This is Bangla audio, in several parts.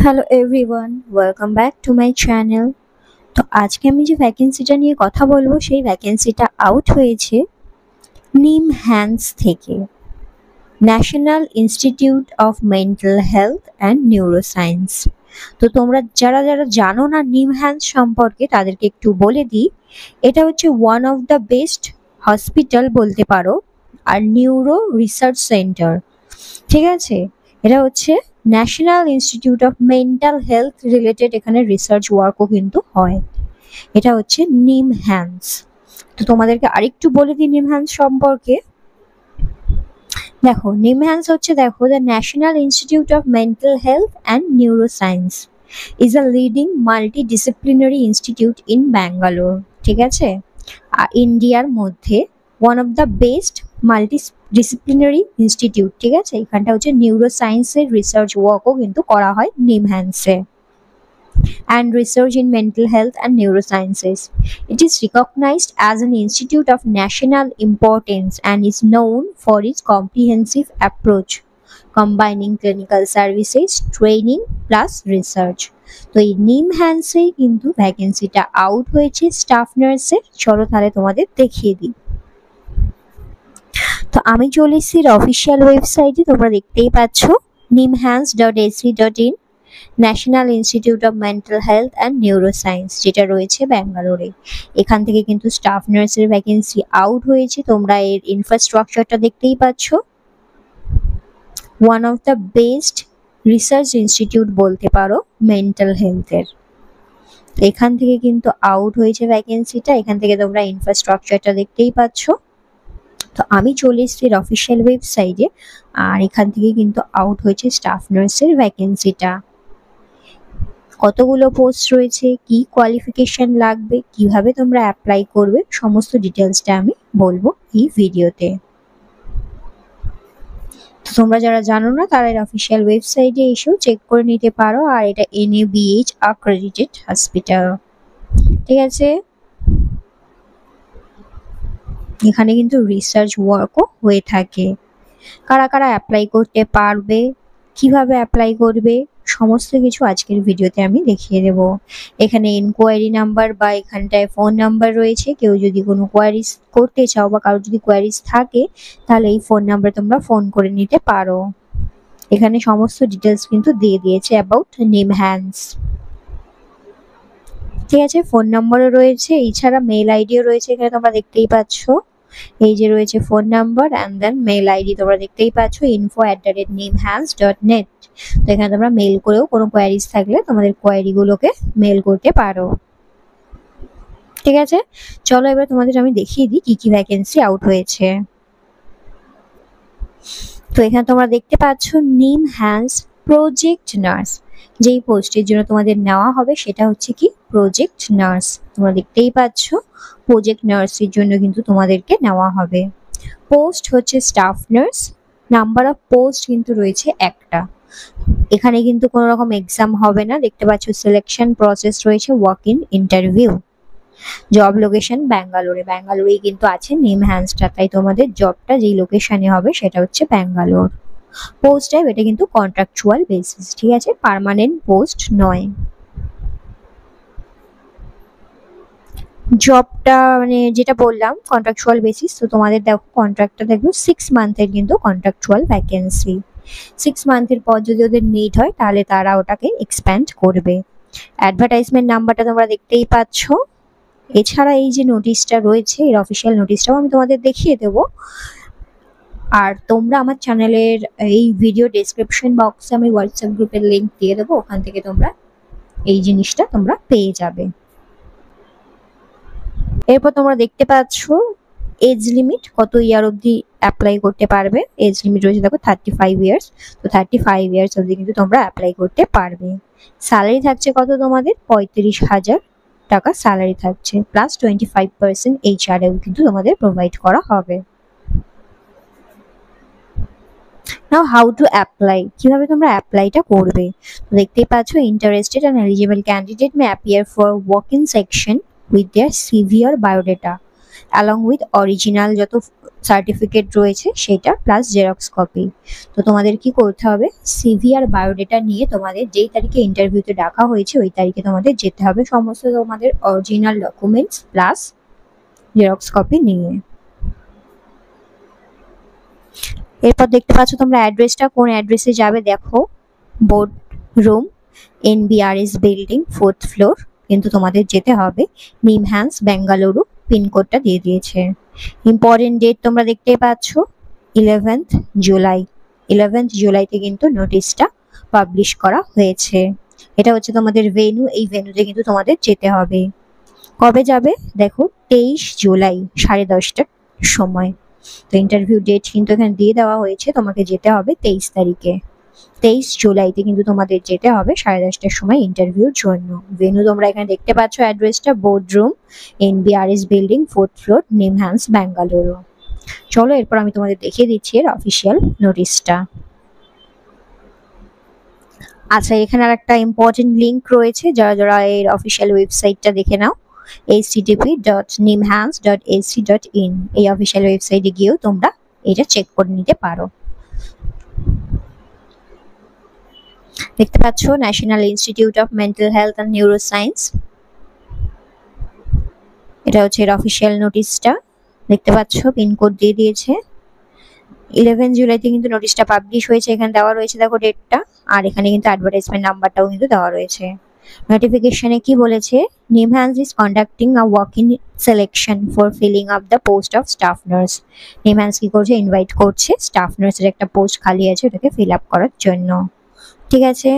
Hello everyone, welcome back to my channel. তো আজকে আমি যে ভ্যাকেন্সিটা নিয়ে কথা বলবো সেই ভ্যাকেন্সিটা আউট হয়েছে নিমহ্যান্স থেকে, national institute of mental health and neuroscience. তো তোমরা যারা যারা জানো না নিমহ্যান্স সম্পর্কে তাদেরকে একটু বলে দিই। এটা হচ্ছে one of the best hospital বলতে পারো, আর নিউরো রিসার্চ সেন্টার। ঠিক আছে, এটা হচ্ছে national institute of mental health related, এখানে রিসার্চ ওয়ার্কও কিন্তু হয়। এটা হচ্ছে নিমহ্যান্স। তো তোমাদেরকে আরেকটু বলে দিই নিমহ্যান্স সম্পর্কে। দেখো নিমহ্যান্স হচ্ছে, দেখো, the national institute of mental health and neuroscience is a leading multidisciplinary institute in Bangalore. ঠিক আছে, ইন্ডিয়ার মধ্যে one of the best multidisciplinary institute. ঠিক আছে, এখানটা হচ্ছে নিউরোসায়েন্সের রিসার্চ ওয়ার্কও কিন্তু করা হয় নিমহ্যান্সে, and research in mental health and neurosciences. It is recognized as an institute of national importance and is known for its comprehensive approach, combining clinical services, training plus research. তো এই নিমহ্যান্সে কিন্তু ভ্যাকেন্সিটা আউট হয়েছে স্টাফ নার্সের। চলো তাহলে তোমাদের দেখিয়ে দিই। তো আমি চলে এসেছি অফিসিয়াল ওয়েবসাইটে, তোমরা দেখতেই পাচ্ছ nimhans.ac.in, national institute of mental health and neuroscience, যেটা রয়েছে ব্যাঙ্গালোরে। এখান থেকে কিন্তু স্টাফ নার্সের ভ্যাকেন্সি আউট হয়েছে। তোমরা এর ইনফ্রাস্ট্রাকচারটা দেখতেই পাচ্ছ, one of the best research institute বলতে পারো মেন্টাল হেলথের। এখান থেকে কিন্তু আউট হয়েছে ভ্যাকেন্সিটা। এখান থেকে তোমরা ইনফ্রাস্ট্রাকচারটা দেখতেই পাচ্ছ। তো আমি চলে এসেছি অফিসিয়াল ওয়েবসাইটে, আর এখান থেকে কিন্তু আউট হয়েছে স্টাফ নার্সের ভ্যাকেন্সিটা। কতগুলো পোস্ট রয়েছে, কি কোয়ালিফিকেশন লাগবে, কিভাবে তোমরা অ্যাপ্লাই করবে, সমস্ত ডিটেলসটা আমি বলবো এই ভিডিওতে। তো তোমরা যারা জানো না তারা এর অফিসিয়াল ওয়েবসাইটে এসেও চেক করে নিতে পারো। আর এটা NABH accredited হসপিটাল। ঠিক আছে, এখানে কিন্তু রিসার্চ ওয়ার্কও হয়ে থাকে। কারা কারা অ্যাপ্লাই করতে পারবে, কিভাবে অ্যাপ্লাই করবে, সমস্ত কিছু আজকের ভিডিওতে আমি দেখিয়ে দেব। এখানে ইনকোয়ারি নাম্বার বা এখানটায় ফোন নাম্বার রয়েছে। কেউ যদি কোনো কোয়ারিজ করতে চাও বা কারোর যদি কোয়ারিজ থাকে তাহলে এই ফোন নাম্বারে তোমরা ফোন করে নিতে পারো। এখানে সমস্ত ডিটেলস কিন্তু দিয়ে দিয়েছে অ্যাবাউট নিমহ্যান্স। ঠিক আছে, ফোন নাম্বারও রয়েছে, এছাড়া মেল আইডিও রয়েছে। এখানে তোমরা দেখতেই পাচ্ছ, এই যে রয়েছে phone number and then mail ID তোমরা দেখতেই পাচ্ছ, info@nimhans.net। তো এখানে তোমরা মেল করেও কোনো কোয়ারিজ থাকলে তোমাদের কোয়ারিগুলোকে মেল করতে পারো। ঠিক আছে, চলো এবার তোমাদের আমি দেখিয়ে দিই কি কি ভ্যাকেন্সি আউট হয়েছে। তো এখানে তোমরা দেখতে পাচ্ছ নিমহ্যান্স প্রজেক্ট নার্স, যেই পোস্টের জন্য তোমাদের নেওয়া হবে সেটা হচ্ছে কি প্রজেক্ট নার্স। তোমরা দেখতেই পাচ্ছ প্রজেক্ট নার্সের জন্য কিন্তু তোমাদেরকে নেওয়া হবে। পোস্ট হচ্ছে staff nurse, number of post কিন্তু রয়েছে একটা। এখানে কিন্তু কোনো রকম এক্সাম হবে না। দেখতে পাচ্ছ সিলেকশন প্রসেস রয়েছে walk in interview. Job location ব্যাঙ্গালোরেই কিন্তু আছে নিমহ্যান্সটা, তাই তোমাদের জবটা যেই লোকেশনে হবে সেটা হচ্ছে ব্যাঙ্গালোর। পোস্ট টাইপ এটা কিন্তু কন্ট্রাকচুয়াল বেসিস। ঠিক আছে, পার্মানেন্ট পোস্ট নয়। জবটা মানে যেটা বললাম কন্ট্রাকচুয়াল বেসিস। তো তোমাদের দেখো কন্ট্রাক্টটা দেখো 6 মান্থের কিন্তু কন্ট্রাকচুয়াল ভ্যাকেন্সি। 6 মান্থের পর যদি ওদের নিড হয় তাহলে তারা ওটাকে এক্সপ্যান্ড করবে। অ্যাডভার্টাইজমেন্ট নাম্বারটা তোমরা দেখতেই পাচ্ছ। এছাড়া এই যে নোটিশটা রয়েছে, এর অফিসিয়াল নোটিশটাও আমি তোমাদের দেখিয়ে দেবো। আর তোমরা আমার চ্যানেলের এই ভিডিও ডেসক্রিপশন বক্সে আমি হোয়াটসঅ্যাপ গ্রুপের লিঙ্ক দিয়ে দেবো, ওখান থেকে তোমরা এই জিনিসটা তোমরা পেয়ে যাবে। এরপর তোমরা দেখতে পাচ্ছ এজ লিমিট, কত ইয়ার অবধি অ্যাপ্লাই করতে পারবে। এজ লিমিট রয়েছে দেখো 35 ইয়ার্স। তো 35 ইয়ার্স অবধি কিন্তু তোমরা অ্যাপ্লাই করতে পারবে। স্যালারি থাকছে কত তোমাদের 35,000 টাকা স্যালারি থাকছে, প্লাস 25% HRও কিন্তু তোমাদের প্রোভাইড করা হবে। নাও হাউ টু অ্যাপ্লাই, কিভাবে তোমরা অ্যাপ্লাইটা করবে। তো দেখতেই পাচ্ছ interested and eligible candidate may appear for walk in section with their CV or biodata along with original যত সার্টিফিকেট রয়েছে সেটা প্লাস জেরক্স কপি। তো তোমাদের কি করতে হবে, সিভি আর বায়োডেটা নিয়ে তোমাদের যেই তারিখে ইন্টারভিউতে ডাকা হয়েছে ওই তারিখে তোমাদের যেতে হবে, সমস্ত তোমাদের original documents plus xerox copy নিয়ে। এরপর দেখতে পাচ্ছ তোমরা অ্যাড্রেসটা, কোন অ্যাড্রেসে যাবে দেখো, board room NBRS building 4th floor, কিন্তু তোমাদের যেতে হবে নিমহ্যান্স বেঙ্গালুরু, পিনকোডটা দিয়ে দিয়েছে। ইম্পর্টেন্ট ডেট তোমরা দেখতেই পাচ্ছ 11th জুলাই। 11th জুলাইতে কিন্তু নোটিশটা পাবলিশ করা হয়েছে। এটা হচ্ছে তোমাদের ভেন্যু, এই ভেন্যুতে কিন্তু তোমাদের যেতে হবে। কবে যাবে দেখো 23 জুলাই 10:30টার সময়। তো ইন্টারভিউ ডেট কিন্তু এখানে দিয়ে দেওয়া হয়েছে, তোমাকে যেতে হবে 23 তারিখে। 23 জুলাইতে কিন্তু তোমাদের যেতে হবে 10:30টার সময় ইন্টারভিউর জন্য। ভেন্যু তোমরা এখানে দেখতে পাচ্ছ, অ্যাড্রেসটা board room NBRS building 4th floor, NIMHANS Bengaluru. চলো এরপর আমি তোমাদের দেখিয়ে দিচ্ছি এর অফিসিয়াল নোটিশটা। আচ্ছা, এখানে আর একটা ইম্পর্টেন্ট লিঙ্ক রয়েছে, যারা যারা এর অফিসিয়াল ওয়েবসাইটটা দেখে নাও, http.nimhans.ac.in। এই অফিসিয়াল ওয়েবসাইটে গিয়েও তোমরা এটা চেক করে নিতে পারো। দেখতে পাচ্ছ national institute of mental health and neuro science, এটা হচ্ছে এর অফিসিয়াল নোটিশটা। দেখতে পাচ্ছ পিনকোড দিয়ে দিয়েছে। 11 জুলাইতে কিন্তু নোটিশটা পাবলিশ হয়েছে, এখানে দেওয়া রয়েছে দেখো ডেটটা, আর এখানে কিন্তু অ্যাডভার্টাইজমেন্ট নাম্বারটাও কিন্তু দেওয়া রয়েছে। নোটিফিকেশনে কি বলেছে, NIMHANS is conducting a walk-in selection for filling up the post of staff nurse. NIMHANS কি করছে, ইনভাইট করছে স্টাফ নার্সের একটা পোস্ট খালি আছে, ওটাকে ফিল আপ করার জন্য। ঠিক আছে,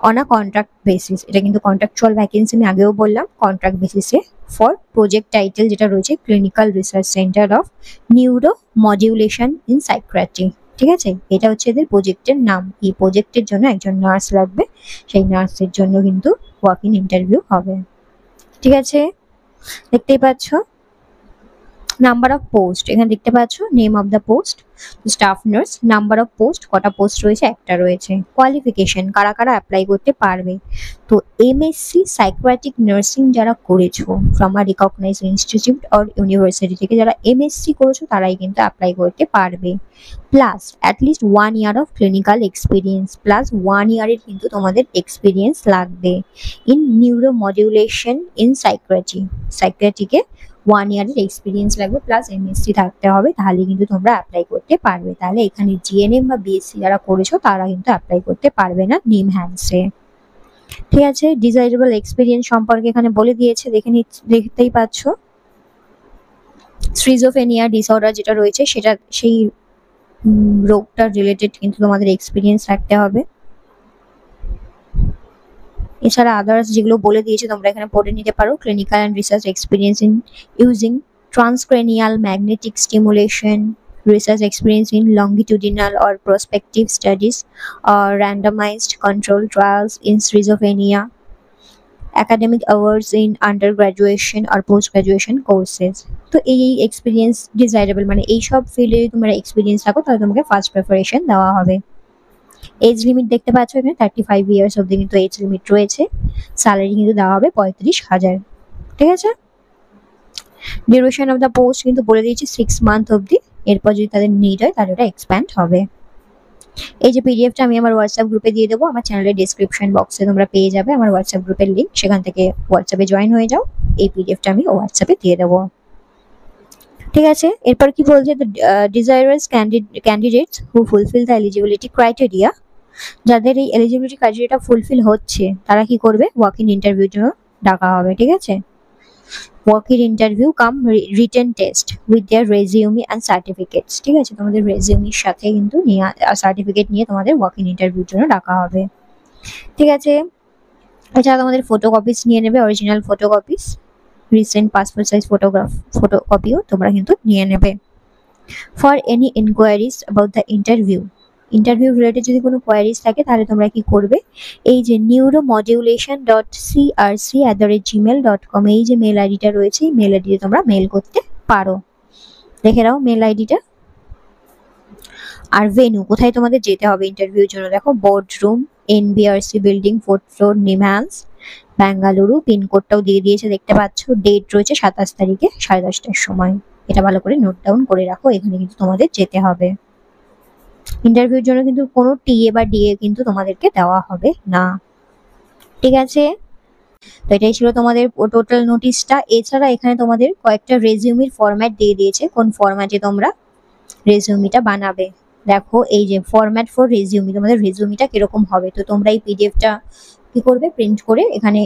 অন আ কন্ট্রাক্ট বেসিস, এটা কিন্তু কন্ট্রাকচুয়াল ভ্যাকেন্সি, আমি আগেও বললাম কন্ট্রাক্ট বেসিসে। ফর প্রজেক্ট টাইটেল যেটা রয়েছে clinical research centre of neuro modulation in psychiatry. ঠিক আছে, এটা হচ্ছে এদের প্রজেক্টের নাম। এই প্রজেক্টের জন্য একজন নার্স লাগবে, সেই নার্সের জন্য কিন্তু ওয়াক ইন ইন্টারভিউ হবে। ঠিক আছে, দেখতেই পাচ্ছ নাম্বার অফ পোস্ট, এখানে দেখতে পাচ্ছ name of the post staff nurse. Number of post, কটা পোস্ট রয়েছে, একটা রয়েছে। কোয়ালিফিকেশন, কারা কারা অ্যাপ্লাই করতে পারবে, তো এমএসসি সাইকিয়াট্রিক নার্সিং যারা করেছো from a recognised institute or university থেকে, যারা এমএসসি করেছো তারাই কিন্তু অ্যাপ্লাই করতে পারবে। Plus at least 1 year of clinical experience, plus 1 ইয়ারের কিন্তু তোমাদের এক্সপিরিয়েন্স লাগবে in neuro modulation in psychiatry. সাইকিয়াট্রিকে 1 ইয়ারের এক্সপিরিয়েন্স লাগবে, প্লাস এমএসসি থাকতে হবে, তাহলে কিন্তু তোমরা অ্যাপ্লাই করতে পারবে। তাহলে এখানে জিএনএম বা বিএসসি যারা করেছো তারা কিন্তু অ্যাপ্লাই করতে পারবে না নিমহ্যান্সে। ঠিক আছে, ডিজাইরেবল এক্সপিরিয়েন্স সম্পর্কে এখানে বলে দিয়েছে, দেখতেই পাচ্ছ। স্কিজোফ্রেনিয়া ডিসঅর্ডার যেটা রয়েছে সেটা, সেই রোগটার রিলেটেড কিন্তু তোমাদের এক্সপিরিয়েন্স রাখতে হবে। এছাড়া আদার্স যেগুলো বলে দিয়েছে তোমরা এখানে পড়ে নিতে পারো। Clinical and research experience in using transcranial magnetic stimulation, research experience in longitudinal or prospective studies or randomized controlled trials in schizophrenia, academic awards in undergraduation or post graduation courses। তো এই এক্সপিরিয়েন্স ডিজাইরেবল, মানে এই সব ফিল্ডে তোমরা এক্সপিরিয়েন্স থাকো তাহলে তোমাকে ফার্স্ট প্রেফারেশন দেওয়া হবে। এজ লিমিট দেখতে পাচ্ছ এখানে 35 ইয়ার্স অবধি কিন্তু এজ লিমিট রয়েছে। স্যালারি কিন্তু দেওয়া হবে 35,000। ঠিক আছে, ডিউরেশন অফ দ্য পোস্ট কিন্তু বলে দিয়েছি 6 মান্থ অবধি, এরপর যদি তাদের নিড হয় তাহলে ওটা এক্সপ্যান্ড হবে। এই যে পিডিএফটা আমি আমার হোয়াটসঅ্যাপ গ্রুপে দিয়ে দেবো, আমার চ্যানেলের ডিসক্রিপশন বক্সে তোমরা পেয়ে যাবে আমার হোয়াটসঅ্যাপ গ্রুপের লিঙ্ক, সেখান থেকে হোয়াটসঅ্যাপে জয়েন হয়ে যাও। এই পিডিএফটা আমি হোয়াটসঅ্যাপে দিয়ে দেবো। ঠিক আছে, এরপর কি বলছে, desirous candidates who fulfil the eligibility criteria, যাদের এই এলিজিবিলিটি ক্রাইটেরিয়াটা ফুলফিল হচ্ছে তারা কি করবে, ওয়াক ইন ইন্টারভিউর জন্য ডাকা হবে। ঠিক আছে, walk in interview cum written test with their resume and certificates. ঠিক আছে, তোমাদের রেজিউমির সাথে কিন্তু সার্টিফিকেট নিয়ে তোমাদের ওয়াক-ইন ইন্টারভিউর জন্য ডাকা হবে। ঠিক আছে, এছাড়া তোমাদের ফটোকপিস নিয়ে নেবে, original photocopies, recent passport size ফটোকপিও তোমরা কিন্তু নিয়ে নেবে। For any inquiries about the interview related যদি কোনো কোয়ারিজ থাকে তাহলে তোমরা কি করবে, এই যে neuromodulation.crc@gmail.com এই যে মেল আইডিটা রয়েছে, এই মেল আইডিতে তোমরা মেল করতে পারো। দেখে নাও মেল আইডিটা। আর ভেন্যু কোথায় তোমাদের যেতে হবে ইন্টারভিউর জন্য, দেখো board room NBRC building 4th floor, NIMHANS Bengaluru পিনকোডটাও দিয়ে দিয়েছে দেখতে পাচ্ছ। ডেট রয়েছে 27 তারিখে 10:30টার সময়। এটা ভালো করে নোট ডাউন করে রাখো, এখানে কিন্তু তোমাদের যেতে হবে। ইন্টারভিউর জন্য কিন্তু কোনো টিএ বা ডিএ কিন্তু তোমাদেরকে দেওয়া হবে না, ঠিক আছে? তো এটাই ছিল তোমাদের টোটাল নোটিশটা। এছাড়া এখানে তোমাদের কয়েকটা রেজিউমির ফরম্যাট দিয়ে দিয়েছে, কোন ফরম্যাটে তোমরা রেজিউমিটা বানাবে। দেখো এই যে ফরম্যাট ফর রেজিউমি, তোমাদের রেজিউমিটা কিরকম হবে। তো তোমরা এই পিডিএফটা কি করবে, প্রিন্ট করে এখানে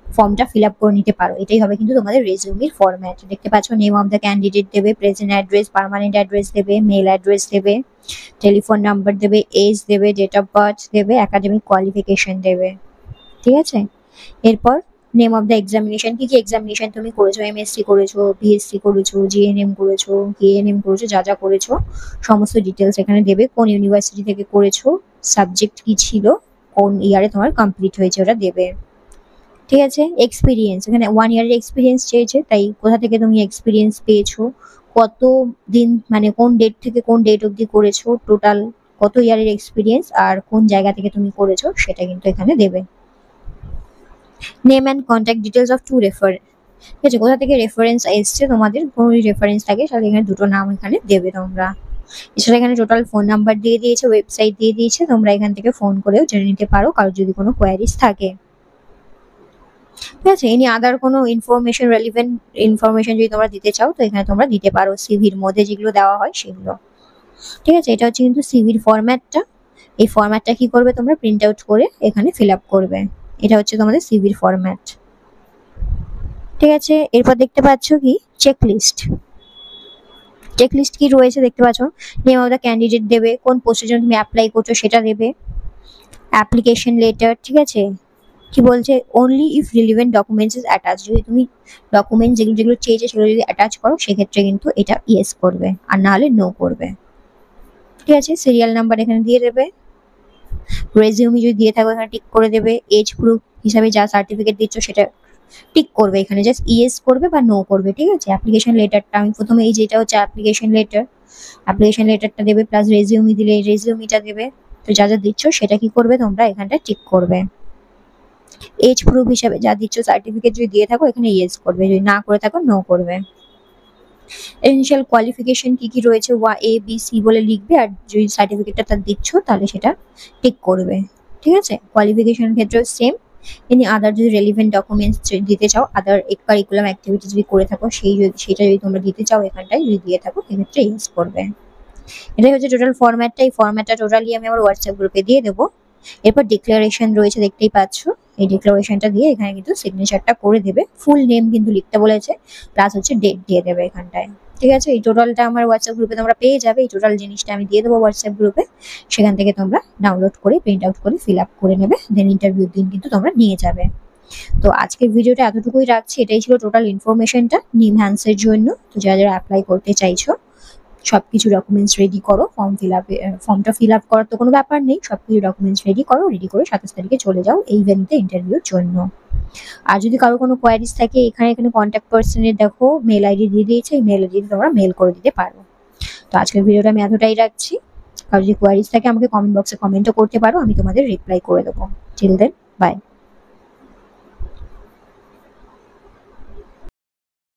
ফর্মটা ফিল আপ করে নিতে পারো। এটাই হবে কিন্তু তোমাদের রেজিউমির ফরম্যাট। দেখতে পাচ্ছ নেম অফ দ্য ক্যান্ডিডেট দেবে, প্রেজেন্ট অ্যাড্রেস, পার্মানেন্ট অ্যাড্রেস দেবে, মেল অ্যাড্রেস দেবে, টেলিফোন নাম্বার দেবে, এজ দেবে, ডেট অফ বার্থ দেবে, একাডেমিক কোয়ালিফিকেশন দেবে, ঠিক আছে? এরপর নেম অফ দ্য এক্সামিনেশন, কি কি এক্সামিনেশন তুমি করেছো, এমএসসি করেছো, বিএসসি করেছো, জিএনএম করেছো, কেএনএম করেছো, যা যা করেছো সমস্ত ডিটেলস এখানে দেবে। কোন ইউনিভার্সিটি থেকে করেছো, সাবজেক্ট কি ছিল, কোন ইয়ারে তোমার কমপ্লিট হয়েছে ওটা দেবে, ঠিক আছে? এক্সপিরিয়েন্স, এখানে 1 ইয়ারের এক্সপিরিয়েন্স চেয়েছে, তাই কোথা থেকে তুমি এক্সপিরিয়েন্স পেয়েছো, কত দিন মানে কোন ডেট থেকে কোন ডেট অবধি করেছো, টোটাল কত ইয়ারের এক্সপিরিয়েন্স আর কোন জায়গা থেকে তুমি করেছো সেটা কিন্তু এখানে দেবে। Name and contact details of 2 reference, ঠিক আছে? কোথা থেকে রেফারেন্স এসছে তোমাদের, কোনো রেফারেন্স থাকে তাহলে এখানে দুটো নাম এখানে দেবে তোমরা। এছাড়া এখানে টোটাল ফোন নাম্বার দিয়ে দিয়েছে, ওয়েবসাইট দিয়ে দিয়েছে, তোমরা এখান থেকে ফোন করেও জেনে নিতে পারো কারোর যদি কোনো কোয়ারিজ থাকে, ঠিক আছে? এনি আদার কোনো ইনফরমেশন, রেলিভেন্ট ইনফরমেশন যদি তোমরা দিতে চাও তো এখানে তোমরা দিতে পারো, সিভির মধ্যে যেগুলো দেওয়া হয় সেগুলো, ঠিক আছে? এটা হচ্ছে কিন্তু সিভির ফরম্যাটটা। এই ফরম্যাটটা কি করবে, তোমরা প্রিন্ট আউট করে এখানে ফিল আপ করবে। এটা হচ্ছে তোমাদের সিভির ফরম্যাট, ঠিক আছে? এরপর দেখতে পাচ্ছ কি চেকলিস্ট। চেকলিস্ট কি রয়েছে দেখতে পাচ্ছ, নেম অফ দ্য ক্যান্ডিডেট দেবে, কোন পোস্টের জন্য তুমি অ্যাপ্লাই করছো সেটা দেবে, অ্যাপ্লিকেশন লেটার, ঠিক আছে? কি বলছে, only if relevant documents is attach, যদি তুমি ডকুমেন্ট যেগুলো যেগুলো চেয়েছে সেগুলো যদি অ্যাটাচ করো সেক্ষেত্রে কিন্তু এটা ইয়েস করবে, আর না হলে নো করবে, ঠিক আছে? সিরিয়াল নাম্বার এখানে দিয়ে দেবে। রেজিউমি যদি দিয়ে থাকো এখানে টিক করে দেবে। এজ প্রুফ হিসাবে যা সার্টিফিকেট দিচ্ছ সেটা টিক করবে, এখানে জাস্ট ইয়েস করবে বা নো করবে, ঠিক আছে? অ্যাপ্লিকেশন লেটারটা আমি প্রথমে এই যেটা হচ্ছে অ্যাপ্লিকেশন লেটার, অ্যাপ্লিকেশন লেটারটা দেবে, প্লাস রেজিউমি দিলে রেজিউমিটা দেবে। তো যা যা দিচ্ছ সেটা কি করবে তোমরা এখানটা টিক করবে। এজ প্রুফ হিসাবে যা দিচ্ছ সার্টিফিকেট যদি দিয়ে থাকো এখানে ইয়েস করবে, যদি না করে থাকো নো করবে। ইনিশিয়াল কোয়ালিফিকেশন কি কি রয়েছে এ বি সি বলে লিখবে, আর যদি সার্টিফিকেটটা তার দিচ্ছ তাহলে সেটা টিক করবে, ঠিক আছে? কোয়ালিফিকেশনের ক্ষেত্রে সেম। এনি আদার যদি রেলিভেন্ট ডকুমেন্টস দিতে চাও, আদার কারিকুলাম অ্যাক্টিভিটি যদি করে থাকো সেটা যদি তোমরা দিতে চাও এখানটায় যদি দিয়ে থাকো সেক্ষেত্রে ইউজ করবে। এটাই হচ্ছে টোটাল ফরম্যাটটা। এই ফরম্যাটটা টোটালি আমি আমার হোয়াটসঅ্যাপ গ্রুপে দিয়ে দেবো। এরপর ডিক্লারেশন রয়েছে দেখতেই পাচ্ছ, এই ডিক্লারেশনটা দিয়ে এখানে কিন্তু সিগনেচারটা করে দেবে। ফুল নেম কিন্তু লিখতে বলেছে, প্লাস হচ্ছে ডেট দিয়ে দেবে এখানটায়, ঠিক আছে? এই টোটালটা আমার হোয়াটসঅ্যাপ গ্রুপে তোমরা পেয়ে যাবে। এই টোটাল জিনিসটা আমি দিয়ে দেবো হোয়াটসঅ্যাপ গ্রুপে, সেখান থেকে তোমরা ডাউনলোড করে প্রিন্ট আউট করে ফিল আপ করে নেবে, দেন ইন্টারভিউর দিন কিন্তু তোমরা নিয়ে যাবে। তো আজকের ভিডিওটা এতটুকুই রাখছি। এটাই ছিল টোটাল ইনফরমেশনটা নিমহ্যান্সের জন্য। তো যারা যারা অ্যাপ্লাই করতে চাইছো সবকিছু ডকুমেন্টস রেডি করো, ফর্মটা ফিল আপ করার তো কোনো ব্যাপার নেই, সবকিছু ডকুমেন্টস রেডি করো, রেডি করে 27 তারিখে চলে যাও এই ভেন্যুতে ইন্টারভিউর জন্য। আর যদি কারো কোনো কোয়ারিজ থাকে এখানে কন্ট্যাক্ট পার্সনের দেখো মেল আইডি দিয়ে দিয়েছে, এই মেল আইডি তোমরা মেল করে দিতে পারো। তো আজকের ভিডিওটা আমি এতটাই রাখছি। আর যদি কোয়ারিজ থাকে আমাকে কমেন্ট বক্সে কমেন্টও করতে পারো, আমি তোমাদের রিপ্লাই করে দেবো। Till then by.